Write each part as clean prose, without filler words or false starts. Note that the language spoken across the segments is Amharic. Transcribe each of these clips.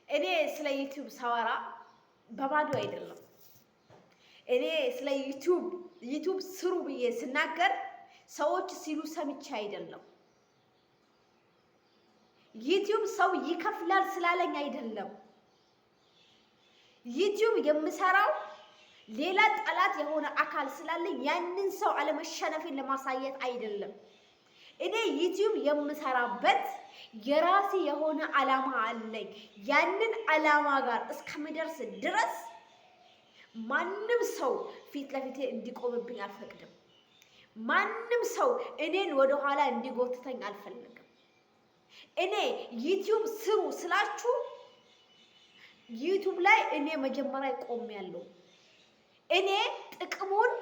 እኔ ስለ ዩቲዩብ ሳወራ በባዶ አይደለም። እኔ ስለ ዩቲዩብ ስሩ ብዬ ስናገር ሰዎች ሲሉ ሰምቼ አይደለም። ዩቲዩብ ሰው ይከፍላል ስላለኝ አይደለም። ዩቲዩብ የምሰራው ሌላ ጠላት የሆነ አካል ስላለኝ ያንን ሰው አለመሸነፍን ለማሳየት አይደለም። እኔ ዩቲዩብ የምሰራበት የራሴ የሆነ ዓላማ አለኝ። ያንን ዓላማ ጋር እስከምደርስ ድረስ ማንም ሰው ፊት ለፊቴ እንዲቆምብኝ አልፈቅድም። ማንም ሰው እኔን ወደኋላ እንዲጎትተኝ አልፈልግም። እኔ ዩቲዩብ ስሩ ስላችሁ ዩቲዩብ ላይ እኔ መጀመሪያ ቆሜያለሁ። እኔ ጥቅሙን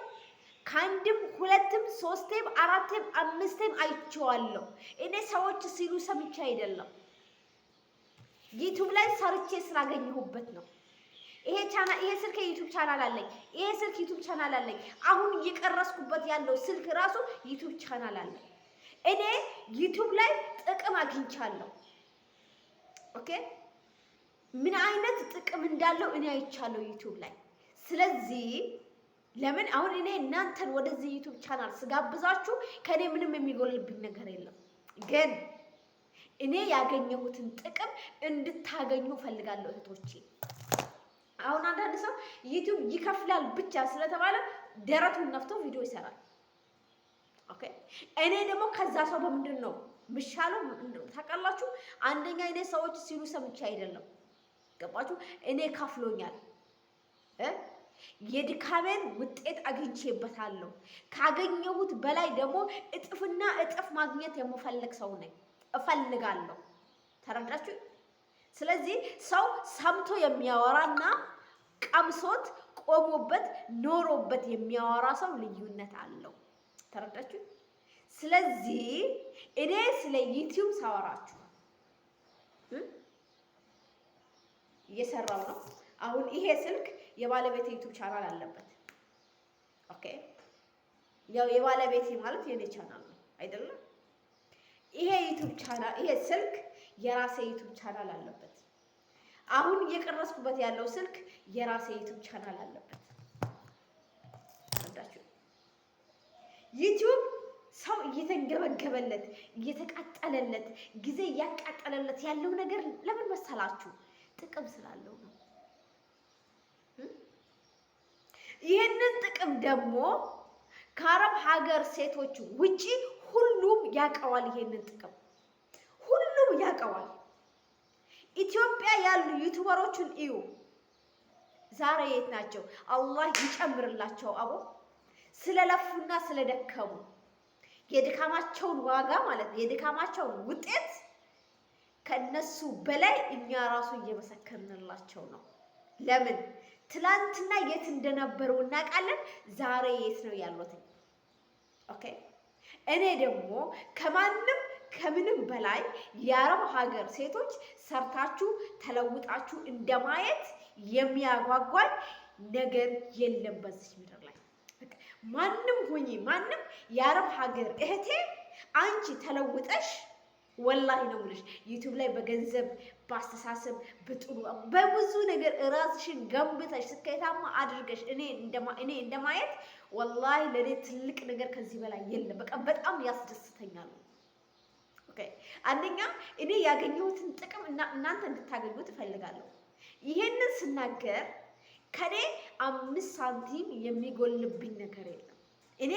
ከአንድም ሁለትም ሶስቴም አራቴም አምስቴም አይቼዋለሁ። እኔ ሰዎች ሲሉ ሰምቼ አይደለም። ዩቲዩብ ላይ ሰርቼ ስላገኘሁበት ነው። ይሄ ስልክ ዩቲዩብ ቻናል አለኝ። ይሄ ስልክ ዩቲዩብ ቻናል አለኝ። አሁን እየቀረስኩበት ያለው ስልክ ራሱ ዩቲዩብ ቻናል አለኝ። እኔ ዩቲዩብ ላይ ጥቅም አግኝቻለሁ። ኦኬ፣ ምን አይነት ጥቅም እንዳለው እኔ አይቻለሁ ዩቲዩብ ላይ። ስለዚህ ለምን አሁን እኔ እናንተን ወደዚህ ዩቲዩብ ቻናል ስጋብዛችሁ ከኔ ምንም የሚጎልብኝ ነገር የለም። ግን እኔ ያገኘሁትን ጥቅም እንድታገኙ ፈልጋለሁ እህቶቼ። አሁን አንዳንድ ሰው ዩቲዩብ ይከፍላል ብቻ ስለተባለ ደረቱን ነፍቶ ቪዲዮ ይሰራል። ኦኬ፣ እኔ ደግሞ ከዛ ሰው በምንድን ነው ምሻለው ታውቃላችሁ? አንደኛ እኔ ሰዎች ሲሉ ሰምቼ አይደለም። ገባችሁ? እኔ ከፍሎኛል። የድካሜን ውጤት አግኝቼበታለሁ። ካገኘሁት በላይ ደግሞ እጥፍና እጥፍ ማግኘት የምፈልግ ሰው ነኝ። እፈልጋለሁ። ተረዳችሁ? ስለዚህ ሰው ሰምቶ የሚያወራና ቀምሶት ቆሞበት ኖሮበት የሚያወራ ሰው ልዩነት አለው። ተረዳችሁ? ስለዚህ እኔ ስለ ዩቲዩብ ሳወራችሁ እየሰራው ነው። አሁን ይሄ ስልክ የባለቤቴ ዩቲዩብ ቻናል አለበት። ኦኬ፣ ያው የባለቤቴ ማለት የኔ ቻናል ነው አይደለም? ይሄ ዩቲዩብ ቻናል ይሄ ስልክ የራሴ ዩቲዩብ ቻናል አለበት። አሁን እየቀረስኩበት ያለው ስልክ የራሴ ዩቲዩብ ቻናል አለበት። ታዳችሁ ዩቲዩብ ሰው እየተንገበገበለት እየተቃጠለለት ጊዜ እያቃጠለለት ያለው ነገር ለምን መሰላችሁ? ጥቅም ስላለው ነው። ይህንን ጥቅም ደግሞ ከአረብ ሀገር ሴቶች ውጪ ሁሉም ያውቀዋል። ይሄንን ጥቅም ሁሉም ያውቀዋል። ኢትዮጵያ ያሉ ዩቲዩበሮችን እዩ። ዛሬ የት ናቸው? አላህ ይጨምርላቸው። አቦ ስለለፉና ስለደከሙ የድካማቸውን ዋጋ ማለት የድካማቸውን ውጤት ከነሱ በላይ እኛ ራሱ እየመሰከርንላቸው ነው። ለምን? ትላንትና የት እንደነበሩ እናውቃለን። ዛሬ የት ነው ያሉት? ኦኬ፣ እኔ ደግሞ ከምንም በላይ የአረብ ሀገር ሴቶች ሰርታችሁ ተለውጣችሁ እንደማየት የሚያጓጓኝ ነገር የለም በዚህ ምድር ላይ። ማንም ሁኚ ማንም የአረብ ሀገር እህቴ አንቺ ተለውጠሽ ወላሂ ነው የምልሽ ዩቲዩብ ላይ በገንዘብ በአስተሳሰብ በጥሩ በብዙ ነገር ራስሽን ገንብተሽ ስኬታማ አድርገሽ እኔ እንደማየት ወላሂ ለኔ ትልቅ ነገር ከዚህ በላይ የለም። በቃ በጣም ያስደስተኛል። ኦኬ፣ አንደኛ እኔ ያገኘሁትን ጥቅም እናንተ እንድታገኙት እፈልጋለሁ። ይሄንን ስናገር ከኔ 5 ሳንቲም የሚጎልብኝ ነገር የለም። እኔ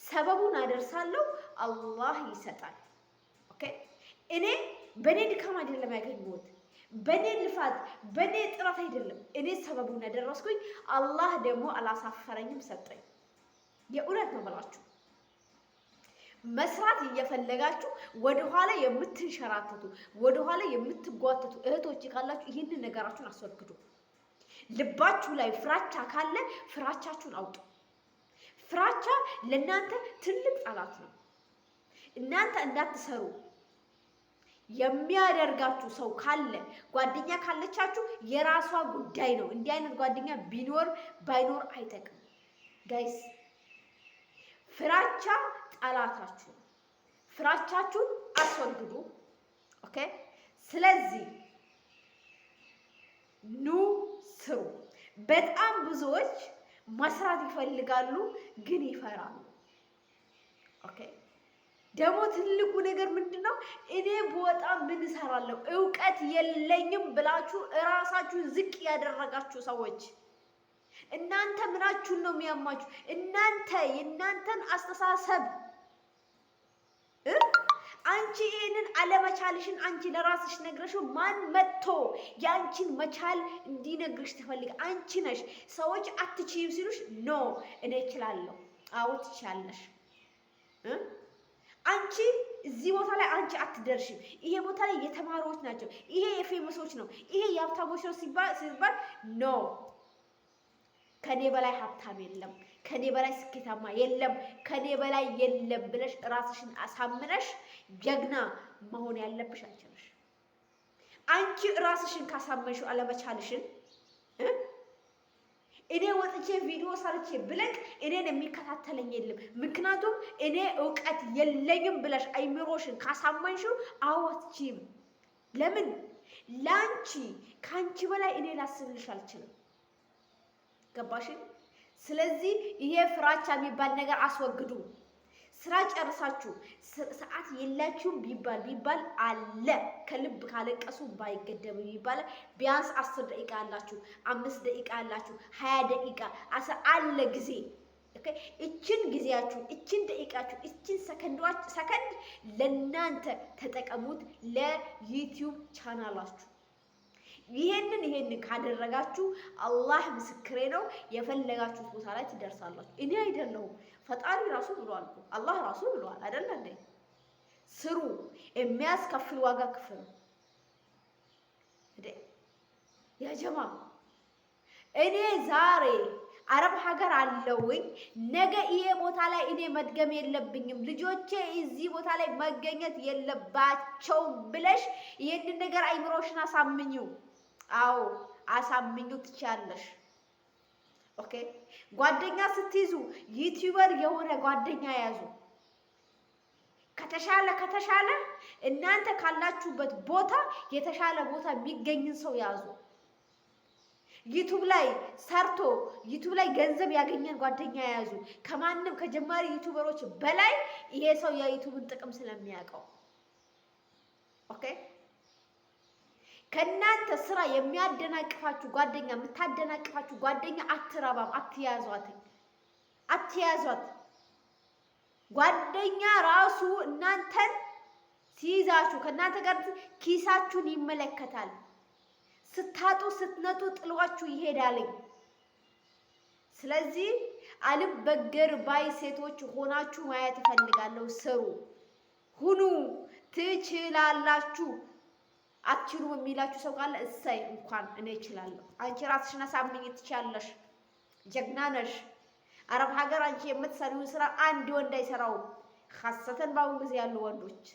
ሰበቡን አደርሳለሁ፣ አላህ ይሰጣል። ኦኬ፣ እኔ በኔ ድካም አይደለም ያገኘሁት፣ በኔ ልፋት በኔ ጥረት አይደለም። እኔ ሰበቡን ያደረስኩኝ፣ አላህ ደግሞ አላሳፈረኝም፣ ሰጠኝ። የእውነት ነው ብላችሁ መስራት እየፈለጋችሁ ወደኋላ የምትንሸራተቱ ወደኋላ የምትጓተቱ እህቶች ካላችሁ ይህንን ነገራችሁን አስወግዱ። ልባችሁ ላይ ፍራቻ ካለ ፍራቻችሁን አውጡ። ፍራቻ ለእናንተ ትልቅ ጠላት ነው። እናንተ እንዳትሰሩ የሚያደርጋችሁ ሰው ካለ ጓደኛ ካለቻችሁ የራሷ ጉዳይ ነው። እንዲህ አይነት ጓደኛ ቢኖር ባይኖር አይጠቅም። ጋይስ ፍራቻ ጠላታችሁ ነው። ፍራቻችሁን አስወግዱ። ኦኬ። ስለዚህ ኑ ስሩ። በጣም ብዙዎች መስራት ይፈልጋሉ ግን ይፈራሉ። ኦኬ ደግሞ ትልቁ ነገር ምንድነው? እኔ በወጣ ምን እሰራለሁ እውቀት የለኝም ብላችሁ እራሳችሁ ዝቅ ያደረጋችሁ ሰዎች እናንተ ምናችሁን ነው የሚያማችሁ? እናንተ የእናንተን አስተሳሰብ አንቺ ይሄንን አለመቻልሽን አንቺ ለራስሽ ነግረሽው ማን መጥቶ ያንቺን መቻል እንዲነግርሽ ትፈልግ? አንቺ ነሽ። ሰዎች አትችይም ሲሉሽ ኖ እኔ እችላለሁ። አዎ ትችያለሽ። አንቺ እዚህ ቦታ ላይ አንቺ አትደርሽም። ይሄ ቦታ ላይ የተማሪዎች ናቸው፣ ይሄ የፌመሶች ነው፣ ይሄ የሀብታሞች ነው ሲባል ኖ ከኔ በላይ ሀብታም የለም፣ ከኔ በላይ ስኬታማ የለም፣ ከኔ በላይ የለም ብለሽ ራስሽን አሳምነሽ ጀግና መሆን ያለብሽ አንቺ ነሽ። አንቺ ራስሽን ካሳመንሽው አለመቻልሽን እኔ ወጥቼ ቪዲዮ ሰርቼ ብለቅ እኔን የሚከታተለኝ የለም፣ ምክንያቱም እኔ እውቀት የለኝም ብለሽ አይምሮሽን ካሳመንሽው አወትቺም። ለምን ላንቺ ካንቺ በላይ እኔ ላስብልሽ አልችልም። ገባሽን? ስለዚህ ይሄ ፍራቻ የሚባል ነገር አስወግዱ። ስራ ጨርሳችሁ ሰዓት የላችሁም ቢባል አለ ከልብ ካለቀሱ ባይገደም ይባላል። ቢያንስ 10 ደቂቃ አላችሁ፣ 5 ደቂቃ አላችሁ፣ 20 ደቂቃ አለ ጊዜ። እችን ጊዜያችሁ፣ እችን ደቂቃችሁ፣ እችን ሰከንድ ለናንተ ተጠቀሙት ለዩቲዩብ ቻናላችሁ። ይሄንን ካደረጋችሁ አላህ ምስክሬ ነው የፈለጋችሁት ቦታ ላይ ትደርሳላችሁ። እኔ አይደለሁም ፈጣሪ ራሱ ብሏል፣ አላህ ራሱ ብሏል አይደል እንዴ? ስሩ፣ የሚያስከፍል ዋጋ ክፍሉ። ያ ጀማ እኔ ዛሬ አረብ ሀገር አለውኝ፣ ነገ ይሄ ቦታ ላይ እኔ መድገም የለብኝም፣ ልጆቼ እዚህ ቦታ ላይ መገኘት የለባቸው ብለሽ ይሄንን ነገር አይምሮሽን አሳምኚው። አዎ አሳምኙ ትቻለሽ። ኦኬ ጓደኛ ስትይዙ ዩቲዩበር የሆነ ጓደኛ ያዙ። ከተሻለ እናንተ ካላችሁበት ቦታ የተሻለ ቦታ የሚገኝን ሰው ያዙ። ዩቲዩብ ላይ ሰርቶ ዩቲዩብ ላይ ገንዘብ ያገኘን ጓደኛ ያዙ። ከማንም ከጀማሪ ዩቲዩበሮች በላይ ይሄ ሰው የዩቲዩብን ጥቅም ስለሚያውቀው። ኦኬ ከናንተ ስራ የሚያደናቅፋችሁ ጓደኛ የምታደናቅፋችሁ ጓደኛ አትረባም፣ አትያዟት። ጓደኛ ራሱ እናንተን ሲይዛችሁ ከናንተ ጋር ኪሳችሁን ይመለከታል። ስታጡ ስትነጡ ጥሏችሁ ይሄዳል። ስለዚህ አልበገር ባይ ሴቶች ሆናችሁ ማየት እፈልጋለሁ። ስሩ፣ ሁኑ፣ ትችላላችሁ። አትችሉም የሚላችሁ ሰው ካለ እሰይ እንኳን እኔ እችላለሁ። አንቺ ራስሽን አሳምኚ፣ ትችያለሽ፣ ጀግና ነሽ። አረብ ሀገር አንቺ የምትሰሪውን ስራ አንድ ወንድ አይሰራውም። ኻሰተን በአሁኑ ጊዜ ያሉ ወንዶች